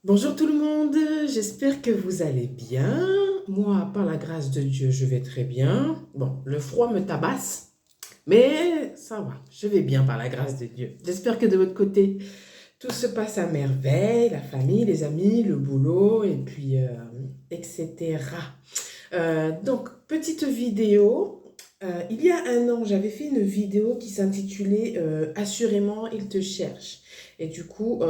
Bonjour tout le monde, j'espère que vous allez bien. Moi, par la grâce de Dieu, je vais très bien. Bon, le froid me tabasse, mais ça va, je vais bien par la grâce de Dieu. J'espère que de votre côté, tout se passe à merveille, la famille, les amis, le boulot, et puis, etc. Donc, petite vidéo. Il y a un an, j'avais fait une vidéo qui s'intitulait Assurément, il te cherche. Et du coup,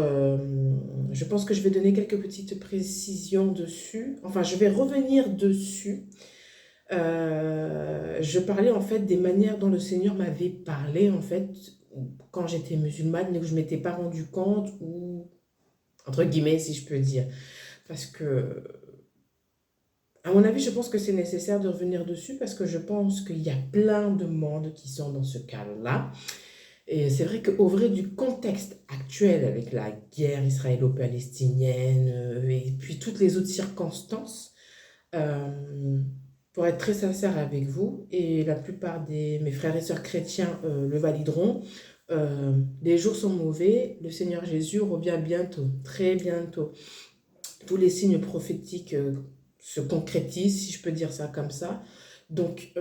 je pense que je vais donner quelques petites précisions dessus. Enfin, je vais revenir dessus. Je parlais en fait des manières dont le Seigneur m'avait parlé en fait quand j'étais musulmane, mais que je ne m'étais pas rendu compte, ou entre guillemets, si je peux dire. Parce que à mon avis, je pense que c'est nécessaire de revenir dessus parce que je pense qu'il y a plein de monde qui sont dans ce cas-là. Et c'est vrai qu'au vrai du contexte actuel avec la guerre israélo-palestinienne et puis toutes les autres circonstances, euh, pour être très sincère avec vous, et la plupart de mes frères et sœurs chrétiens le valideront, les jours sont mauvais, le Seigneur Jésus revient bientôt, très bientôt. Tous les signes prophétiques se concrétisent, si je peux dire ça comme ça. Donc,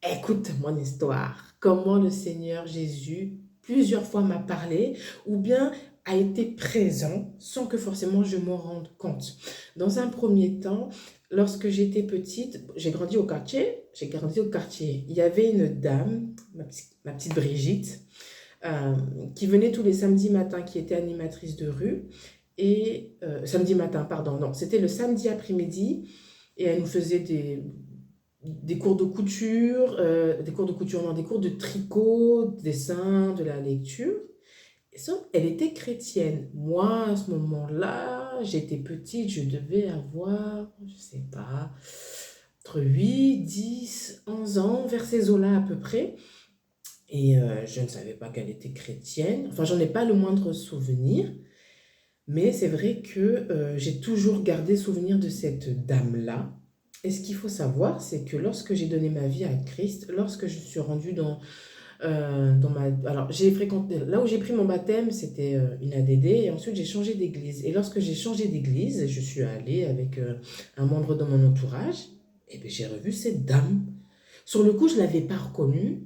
écoute mon histoire. Comment le Seigneur Jésus plusieurs fois m'a parlé ou bien a été présent sans que forcément je m'en rende compte. Dans un premier temps, lorsque j'étais petite, j'ai grandi au quartier. J'ai grandi au quartier. Il y avait une dame, ma petite Brigitte, euh, qui venait tous les samedis matins, qui était animatrice de rue. Et samedi matin, pardon, non, c'était le samedi après-midi. Et elle nous faisait des cours de couture, des cours de couture, non, des cours de tricot, dessin, de la lecture. Et ça, elle était chrétienne. Moi, à ce moment-là, j'étais petite, je devais avoir, je sais pas, entre 8, 10, 11 ans, vers ces eaux-là à peu près. Et je ne savais pas qu'elle était chrétienne. Enfin, j'en ai pas le moindre souvenir. Mais c'est vrai que j'ai toujours gardé souvenir de cette dame-là. Et ce qu'il faut savoir, c'est que lorsque j'ai donné ma vie à Christ, lorsque je suis rendue dans ma... Alors, j'ai fréquenté... Là où j'ai pris mon baptême, c'était une ADD. Et ensuite, j'ai changé d'église. Et lorsque j'ai changé d'église, je suis allée avec un membre de mon entourage. Et bien, j'ai revu cette dame. Sur le coup, je ne l'avais pas reconnue.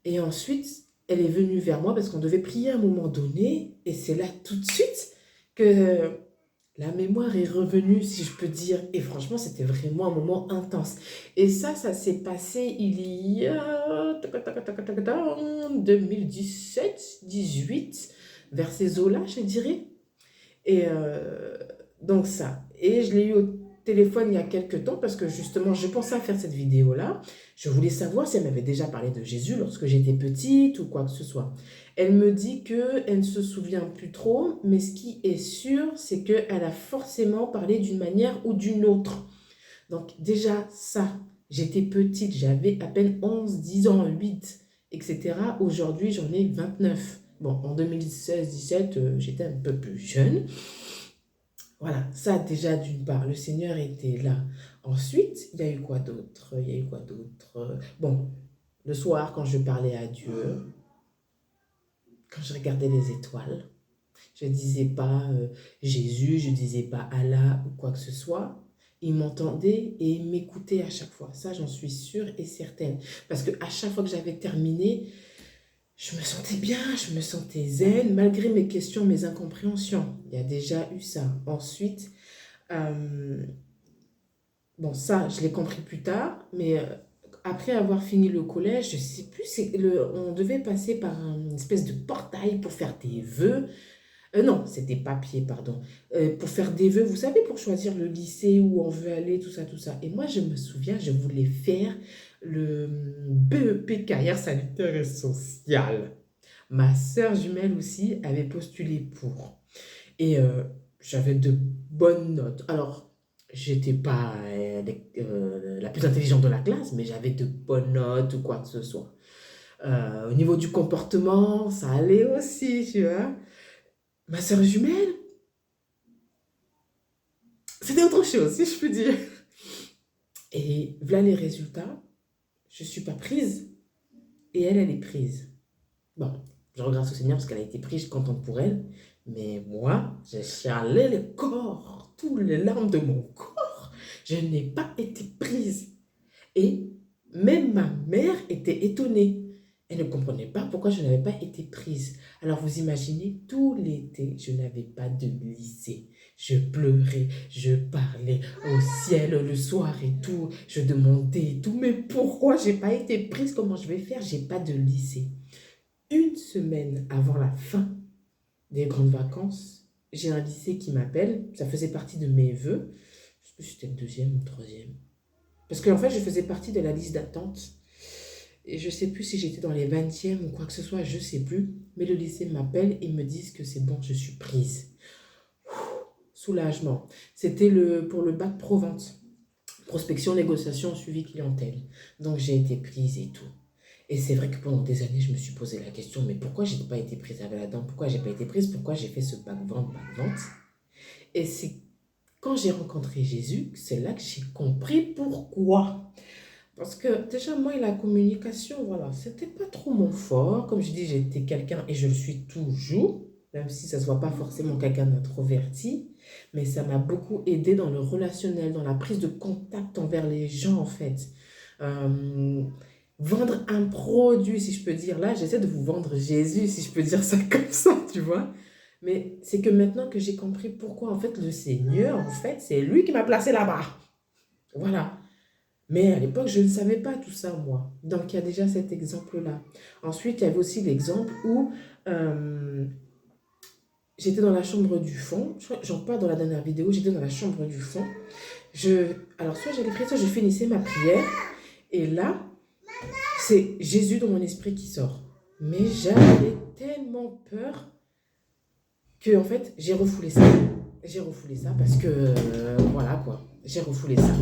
Et ensuite, elle est venue vers moi parce qu'on devait prier à un moment donné. Et c'est là tout de suite que la mémoire est revenue, si je peux dire. Et franchement, c'était vraiment un moment intense. Et ça s'est passé il y a 2017, 18, vers ces eaux-là, je dirais. Et donc ça. Et je l'ai eu au téléphone il y a quelques temps parce que justement, je pensais à faire cette vidéo-là. Je voulais savoir si elle m'avait déjà parlé de Jésus lorsque j'étais petite ou quoi que ce soit. Elle me dit qu'elle ne se souvient plus trop, mais ce qui est sûr, c'est qu'elle a forcément parlé d'une manière ou d'une autre. Donc déjà, ça, j'étais petite, j'avais à peine 11 10 ans, 8, etc. Aujourd'hui, j'en ai 29. Bon, en 2016-17, j'étais un peu plus jeune. Voilà, ça déjà d'une part, le Seigneur était là. Ensuite, il y a eu quoi d'autre? Il y a eu quoi d'autre? Bon, le soir, quand je parlais à Dieu, quand je regardais les étoiles, je ne disais pas Jésus, je ne disais pas Allah ou quoi que ce soit. Il m'entendait et il m'écoutait à chaque fois. Ça, j'en suis sûre et certaine. Parce que à chaque fois que j'avais terminé, je me sentais bien, je me sentais zen, malgré mes questions, mes incompréhensions. Il y a déjà eu ça. Ensuite, euh, bon, ça, je l'ai compris plus tard, mais après avoir fini le collège, je sais plus, on devait passer par une espèce de portail pour faire des vœux. Non, c'était papier, pardon. Pour faire des vœux, vous savez, pour choisir le lycée où on veut aller, tout ça, tout ça. Et moi, je me souviens, je voulais faire le BEP carrière sanitaire et sociale. Ma sœur jumelle aussi avait postulé pour. Et j'avais de bonnes notes. Alors, j'étais pas la plus intelligente de la classe, mais j'avais de bonnes notes ou quoi que ce soit. Au niveau du comportement, ça allait aussi, tu vois. Ma sœur jumelle, c'était autre chose, si je peux dire. Et voilà les résultats. Je suis pas prise et elle, elle est prise. Bon, je regrette au Seigneur parce qu'elle a été prise, je suis contente pour elle. Mais moi, j'ai chialé le corps, tous les larmes de mon corps. Je n'ai pas été prise. Et même ma mère était étonnée. Elle ne comprenait pas pourquoi je n'avais pas été prise. Alors vous imaginez, tout l'été, je n'avais pas de lycée. Je pleurais, je parlais au ciel le soir et tout. Je demandais et tout. Mais pourquoi j'ai pas été prise? Comment je vais faire? J'ai pas de lycée. Une semaine avant la fin des grandes vacances, j'ai un lycée qui m'appelle. Ça faisait partie de mes vœux. Je sais plus si c'était le deuxième ou le troisième. Parce qu'en fait, je faisais partie de la liste d'attente. Et je ne sais plus si j'étais dans les 20e ou quoi que ce soit, je ne sais plus. Mais le lycée m'appelle et me disent que c'est bon, je suis prise. Soulagement. C'était pour le bac pro-vente. Prospection, négociation, suivi clientèle. Donc j'ai été prise et tout. Et c'est vrai que pendant des années, je me suis posé la question, mais pourquoi je n'ai pas été prise avec la dent? Pourquoi j'ai pas été prise? Pourquoi j'ai fait ce bac-vente? Et c'est quand j'ai rencontré Jésus, c'est là que j'ai compris pourquoi. Parce que déjà, moi et la communication, voilà, c'était pas trop mon fort. Comme je dis, j'étais quelqu'un, et je le suis toujours, même si ça se voit pas forcément quelqu'un d'introverti, mais ça m'a beaucoup aidé dans le relationnel, dans la prise de contact envers les gens, en fait. Euh, Vendre un produit, si je peux dire. Là, j'essaie de vous vendre Jésus, si je peux dire ça comme ça, tu vois. Mais c'est que maintenant que j'ai compris pourquoi, en fait, le Seigneur, en fait, c'est lui qui m'a placé là-bas. Voilà. Mais à l'époque, je ne savais pas tout ça, moi. Donc, il y a déjà cet exemple-là. Ensuite, il y avait aussi l'exemple où euh, j'étais dans la chambre du fond. Je crois que j'en parle dans la dernière vidéo. J'étais dans la chambre du fond. Alors, soit j'allais prier, soit je finissais ma prière. Et là, c'est Jésus dans mon esprit qui sort. Mais j'avais tellement peur que, en fait, j'ai refoulé ça. J'ai refoulé ça parce que, voilà quoi. J'ai refoulé ça.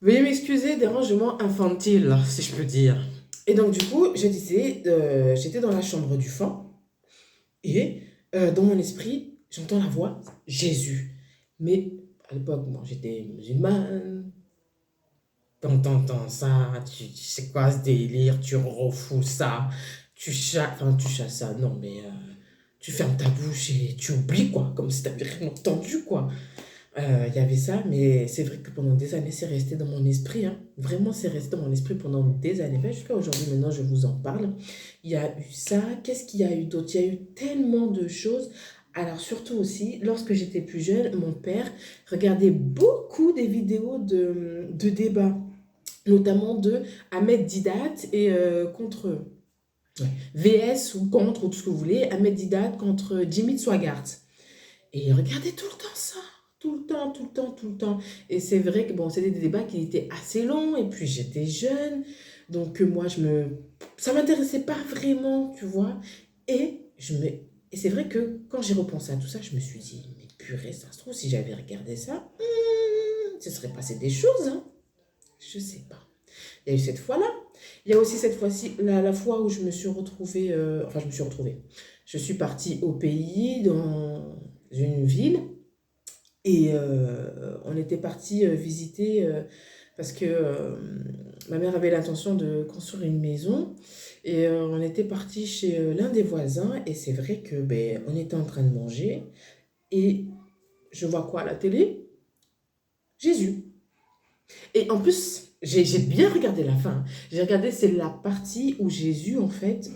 Veuillez m'excuser, dérangement infantile, si je peux dire. Et donc, du coup, je disais, j'étais dans la chambre du fond et dans mon esprit, j'entends la voix Jésus. Mais à l'époque, moi, j'étais musulmane. T'entends ça, tu sais quoi ce délire, tu refous ça, tu chasses ça, non, mais tu fermes ta bouche et tu oublies, quoi, comme si t'avais rien entendu, quoi. Il y avait ça, mais c'est vrai que pendant des années, c'est resté dans mon esprit, hein. Vraiment, c'est resté dans mon esprit pendant des années. Ben, jusqu'à aujourd'hui, maintenant, je vous en parle. Il y a eu ça. Qu'est-ce qu'il y a eu d'autre? Il y a eu tellement de choses. Alors, surtout aussi, lorsque j'étais plus jeune, mon père regardait beaucoup des vidéos de débats, notamment de Ahmed Didat et contre ouais, VS ou contre, ou tout ce que vous voulez, Ahmed Didat contre Jimmy Swaggart. Et il regardait tout le temps ça. Tout le temps, tout le temps, tout le temps. Et c'est vrai que bon, c'était des débats qui étaient assez longs. Et puis j'étais jeune. Donc moi, ça m'intéressait pas vraiment, tu vois. Et c'est vrai que quand j'ai repensé à tout ça, je me suis dit, mais purée, ça se trouve, si j'avais regardé ça, ce serait passé des choses, hein. Je sais pas. Il y a eu cette fois-là. Il y a aussi cette fois-ci, la fois où je me suis retrouvée, enfin je me suis retrouvée. Je suis partie au pays, dans une ville, et on était parti visiter, parce que ma mère avait l'intention de construire une maison, et on était parti chez l'un des voisins, et c'est vrai que ben, on était en train de manger, et je vois quoi à la télé? Jésus. Et en plus, j'ai bien regardé la fin. J'ai regardé, c'est la partie où Jésus, en fait,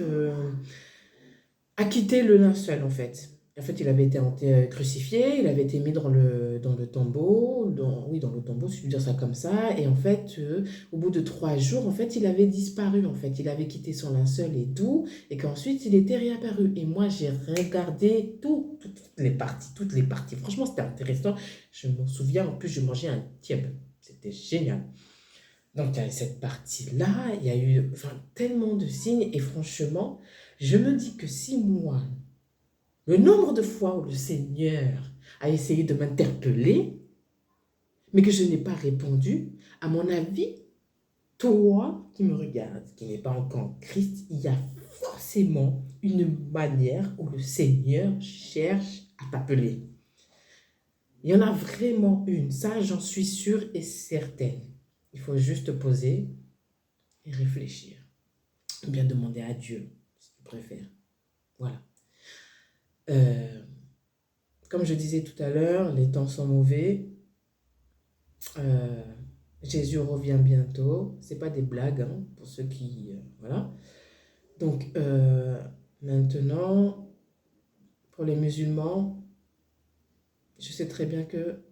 a quitté le linceul, en fait. En fait, il avait été crucifié, il avait été mis dans le tombeau, oui, dans le tombeau, si je peux dire ça comme ça. Et en fait, au bout de 3 jours, en fait, il avait disparu, en fait. Il avait quitté son linceul et tout, et qu'ensuite, il était réapparu. Et moi, j'ai regardé toutes les parties, toutes les parties. Franchement, c'était intéressant. Je m'en souviens, en plus, je mangeais un tieb. C'était génial. Donc, il y a cette partie-là, il y a eu enfin, tellement de signes, et franchement, je me dis que si moi, le nombre de fois où le Seigneur a essayé de m'interpeller, mais que je n'ai pas répondu, à mon avis, toi qui me regardes, qui n'est pas encore en Christ, il y a forcément une manière où le Seigneur cherche à t'appeler. Il y en a vraiment une, ça j'en suis sûre et certaine. Il faut juste poser et réfléchir. Ou bien demander à Dieu, si tu préfères. Voilà. Euh, Comme je disais tout à l'heure, les temps sont mauvais. Euh, Jésus revient bientôt. C'est pas des blagues, hein, pour ceux qui... voilà. Donc, maintenant, pour les musulmans, je sais très bien que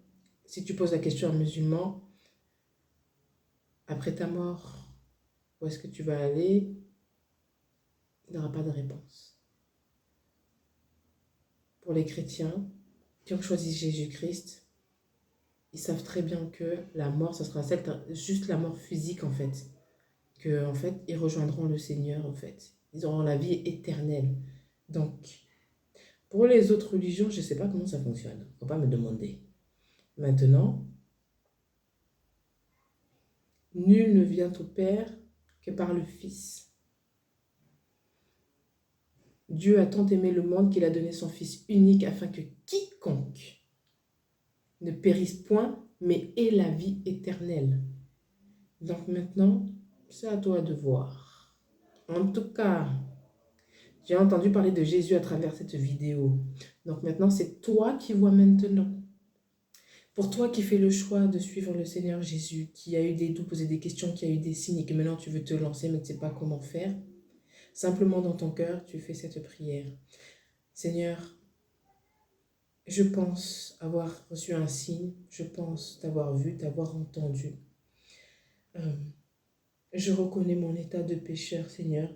si tu poses la question à un musulman, après ta mort, où est-ce que tu vas aller? Il n'aura pas de réponse. Pour les chrétiens qui ont choisi Jésus-Christ, ils savent très bien que la mort, ce sera juste la mort physique en fait. Que en fait, ils rejoindront le Seigneur en fait. Ils auront la vie éternelle. Donc, pour les autres religions, je ne sais pas comment ça fonctionne. Faut pas me demander. Maintenant, nul ne vient au Père que par le Fils. Dieu a tant aimé le monde qu'il a donné son Fils unique afin que quiconque ne périsse point, mais ait la vie éternelle. Donc maintenant, c'est à toi de voir. En tout cas, j'ai entendu parler de Jésus à travers cette vidéo. Donc maintenant, c'est toi qui vois maintenant. Pour toi qui fais le choix de suivre le Seigneur Jésus, qui a eu des doutes, posé des questions, qui a eu des signes et que maintenant tu veux te lancer mais tu ne sais pas comment faire, simplement dans ton cœur, tu fais cette prière. Seigneur, je pense avoir reçu un signe, je pense t'avoir vu, t'avoir entendu. Euh, je reconnais mon état de pécheur, Seigneur.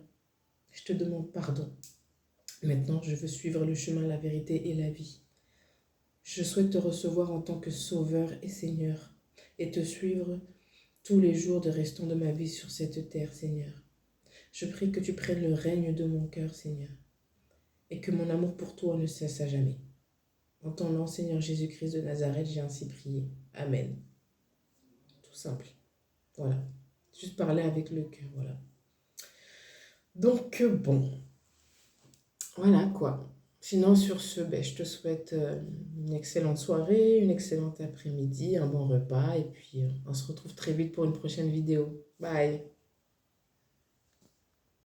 Je te demande pardon. Maintenant, je veux suivre le chemin, la vérité et la vie. Je souhaite te recevoir en tant que Sauveur et Seigneur et te suivre tous les jours de restant de ma vie sur cette terre, Seigneur. Je prie que tu prennes le règne de mon cœur, Seigneur, et que mon amour pour toi ne cesse à jamais. En ton nom, Seigneur Jésus-Christ de Nazareth, j'ai ainsi prié. Amen. Tout simple. Voilà. Juste parler avec le cœur, voilà. Donc, bon. Voilà, quoi. Sinon, sur ce, ben, je te souhaite une excellente soirée, une excellente après-midi, un bon repas, et puis on se retrouve très vite pour une prochaine vidéo. Bye!